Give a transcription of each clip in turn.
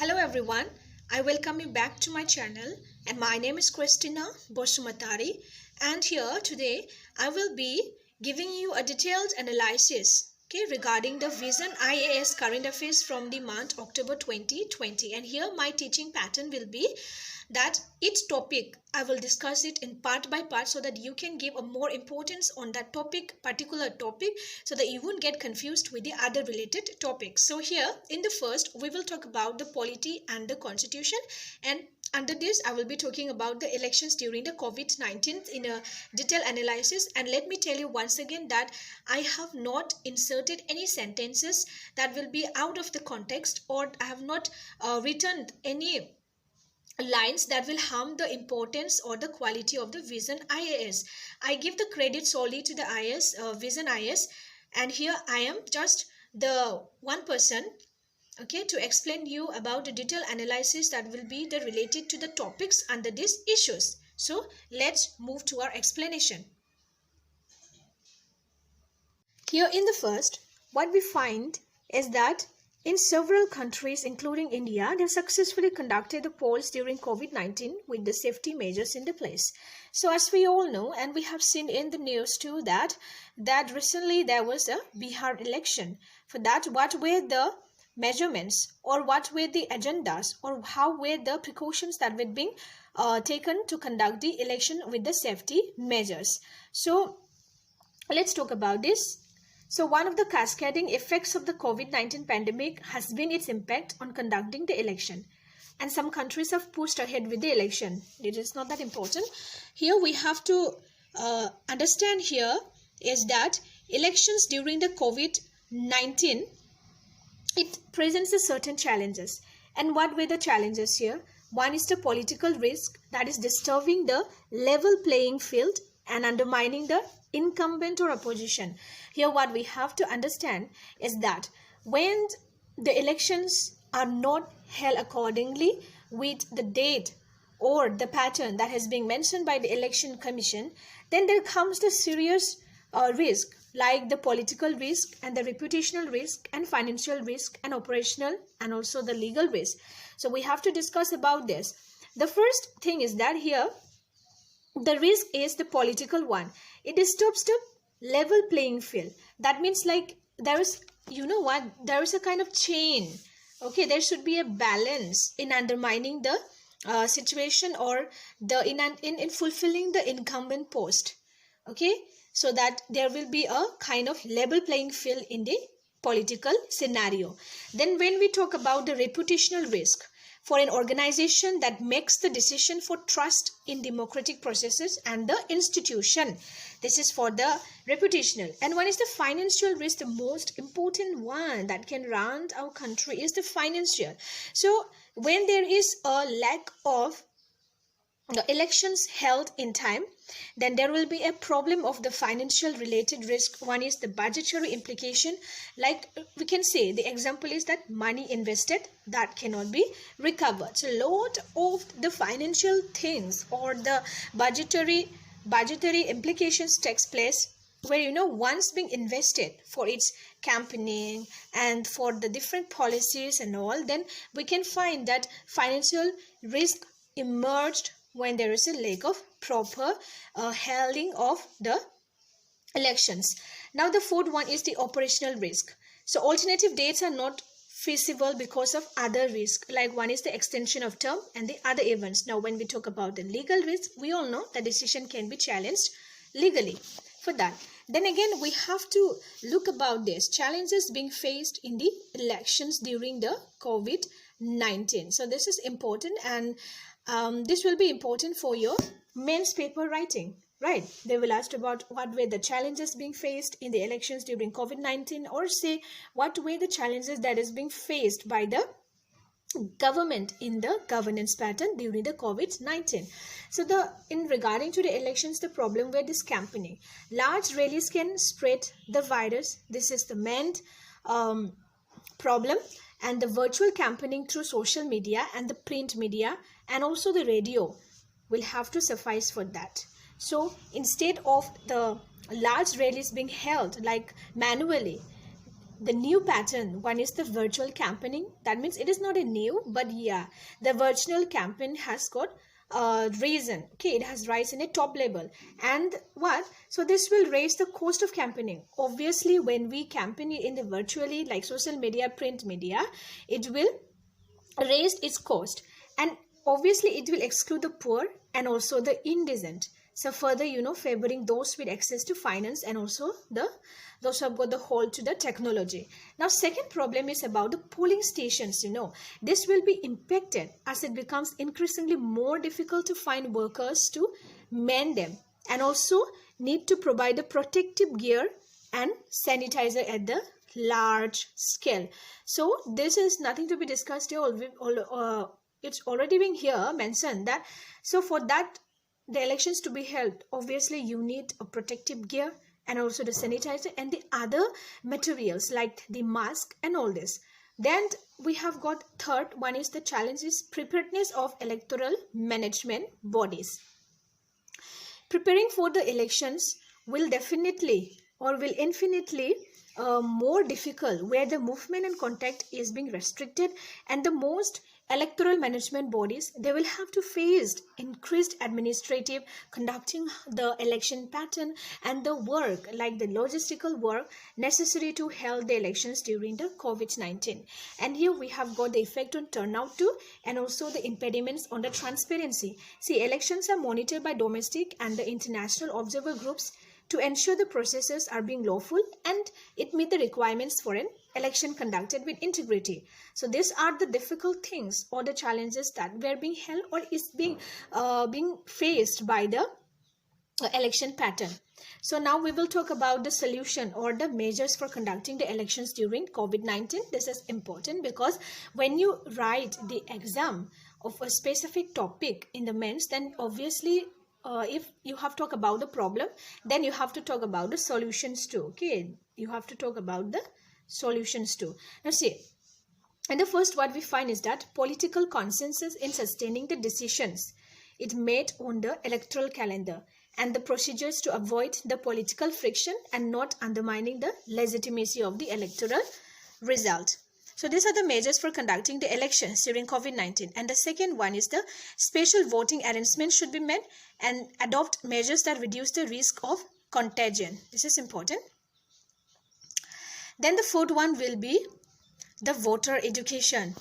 Hello everyone, I welcome you back to my channel and my name is Christina Bosumatari, and here today I will be giving you a detailed analysis regarding the Vision IAS current affairs from the month October 2020. And here my teaching pattern will be that each topic I will discuss it in part by part so that you can give a more importance on that particular topic, so that you won't get confused with the other related topics. So here in the first we will talk about the polity and the constitution, and under this I will be talking about the elections during the COVID-19 in a detailed analysis. And let me tell you once again that I have not inserted any sentences that will be out of the context, or I have not written any lines that will harm the importance or the quality of the Vision IAS. I give the credit solely to the Vision IAS, and here I am just the one person to explain you about the detailed analysis that will be related to the topics under these issues. So let's move to our explanation. Here in the first, what we find is that in several countries, including India, they have successfully conducted the polls during COVID-19 with the safety measures in the place. So as we all know, and we have seen in the news too, that recently there was a Bihar election. For that, what were the measurements, or what were the agendas, or how were the precautions that were being taken to conduct the election with the safety measures? So let's talk about this. So one of the cascading effects of the COVID-19 pandemic has been its impact on conducting the election. And some countries have pushed ahead with the election. It is not that important. Here we have to understand here is that elections during the COVID-19, it presents a certain challenges. And what were the challenges here? One is the political risk, that is disturbing the level playing field and undermining the incumbent or opposition. Here what we have to understand is that when the elections are not held accordingly with the date or the pattern that has been mentioned by the election commission, then there comes the serious risk, like the political risk and the reputational risk and financial risk and operational and also the legal risk. So we have to discuss about this. The first thing is that here the risk is the political one. It disturbs the level playing field. That means like there is, there is a kind of chain. There should be a balance in undermining the situation, or in fulfilling the incumbent post. So that there will be a kind of level playing field in the political scenario. Then when we talk about the reputational risk, for an organization that makes the decision for trust in democratic processes and the institution. This is for the reputational. And one is the financial risk. The most important one that can run our country is the financial. So when there is a lack of the elections held in time, then there will be a problem of the financial related risk. One is the budgetary implication. Like we can say, the example is that money invested that cannot be recovered. So a lot of the financial things or the budgetary implications takes place where once being invested for its campaigning and for the different policies and all, then we can find that financial risk emerged when there is a lack of proper holding of the elections. Now the fourth one is the operational risk. So alternative dates are not feasible because of other risk, like one is the extension of term and the other events. Now when we talk about the legal risk, we all know the decision can be challenged legally for that. Then again we have to look about this challenges being faced in the elections during the COVID-19. So this is important, and this will be important for your mains paper writing, right? They will ask about what were the challenges being faced in the elections during COVID-19, or say what were the challenges that is being faced by the government in the governance pattern during the COVID-19. So in regarding to the elections, the problem where this campaigning, large rallies can spread the virus. This is the main problem. And the virtual campaigning through social media and the print media and also the radio will have to suffice for that. So instead of the large rallies being held like manually, the new pattern. One is the virtual campaigning. That means it is not a new, but yeah, the virtual campaign has got reason. Okay, it has rise in a top level. And what? So this will raise the cost of campaigning. Obviously, when we campaign in the virtually, like social media, print media, it will raise its cost, and obviously it will exclude the poor and also the indigent. So further, favoring those with access to finance and also those who have got the hold to the technology. Now, second problem is about the polling stations. This will be impacted as it becomes increasingly more difficult to find workers to man them, and also need to provide the protective gear and sanitizer at the large scale. So this is nothing to be discussed here. It's already been here mentioned that, so for that the elections to be held, obviously you need a protective gear and also the sanitizer and the other materials like the mask and all this. Then we have got third one is the challenge is preparedness of electoral management bodies. Preparing for the elections will definitely or will infinitely more difficult where the movement and contact is being restricted, and the most electoral management bodies, they will have to face increased administrative conducting the election pattern and the work like the logistical work necessary to hold the elections during the COVID-19. And here we have got the effect on turnout too, and also the impediments on the transparency. See, elections are monitored by domestic and the international observer groups to ensure the processes are being lawful and it meet the requirements for an election conducted with integrity. So these are the difficult things or the challenges that were being held or is being faced by the election pattern. So now we will talk about the solution or the measures for conducting the elections during COVID-19. This is important because when you write the exam of a specific topic in the mains, then obviously if you have to talk about the problem, then you have to talk about the solutions too. Okay, you have to talk about the solutions too. Now see, and the first what we find is that political consensus in sustaining the decisions it made on the electoral calendar and the procedures to avoid the political friction and not undermining the legitimacy of the electoral result. So these are the measures for conducting the elections during COVID-19. And the second one is the special voting arrangements should be made and adopt measures that reduce the risk of contagion. This is important. Then the fourth one will be the voter education.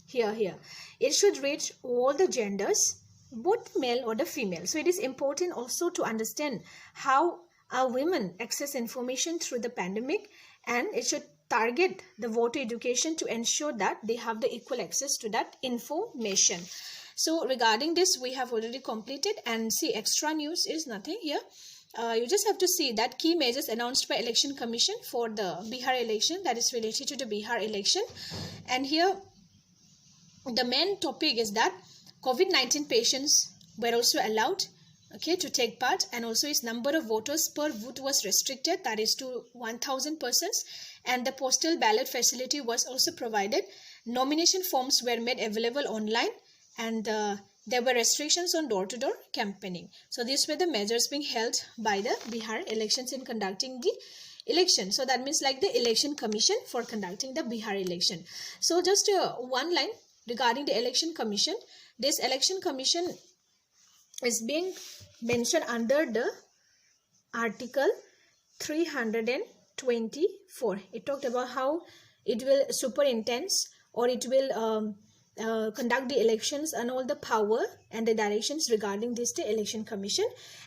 Here. It should reach all the genders, both male or the female. So it is important also to understand how our women access information through the pandemic, and it should target the voter education to ensure that they have the equal access to that information. So regarding this, we have already completed, and see, extra news is nothing here. You just have to see that key measures announced by Election Commission for the Bihar election, that is related to the Bihar election. And here the main topic is that COVID-19 patients were also allowed to take part, and also its number of voters per vote was restricted, that is to 1,000 persons, and the postal ballot facility was also provided. Nomination forms were made available online, and there were restrictions on door-to-door campaigning. So these were the measures being held by the Bihar elections in conducting the election. So that means like the Election Commission for conducting the Bihar election. So just one line regarding the Election Commission. This Election Commission is being mentioned under the Article 324. It talked about how it will superintend or it will conduct the elections and all the power and the directions regarding this the Election Commission.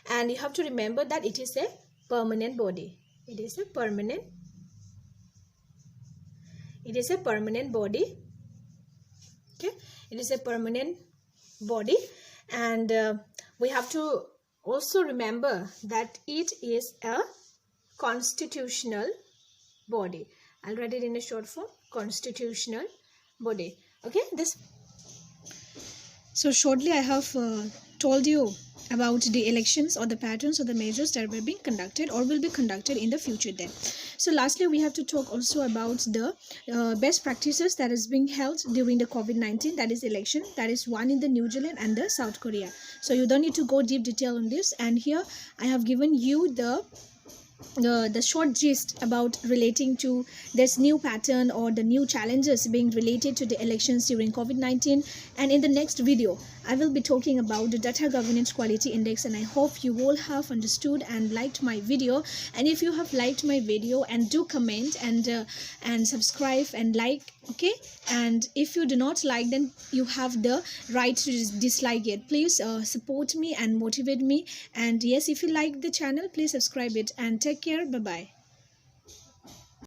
And you have to remember that it is a permanent body. It is a permanent body. Okay, it is a permanent body, and we have to also remember that it is a constitutional body. I'll write it in a short form, constitutional body. Okay, this. So shortly I have told you about the elections or the patterns or the measures that were being conducted or will be conducted in the future then. So lastly, we have to talk also about the best practices that is being held during the COVID-19, that is election, that is one in the New Zealand and the South Korea. So you don't need to go deep detail on this, and here I have given you the the short gist about relating to this new pattern or the new challenges being related to the elections during COVID-19. And in the next video, I will be talking about the Data Governance Quality Index, and I hope you all have understood and liked my video. And if you have liked my video, and do comment and subscribe and like, okay? And if you do not like, then you have the right to dislike it. Please support me and motivate me. And yes, if you like the channel, please subscribe it, and take care. Bye bye.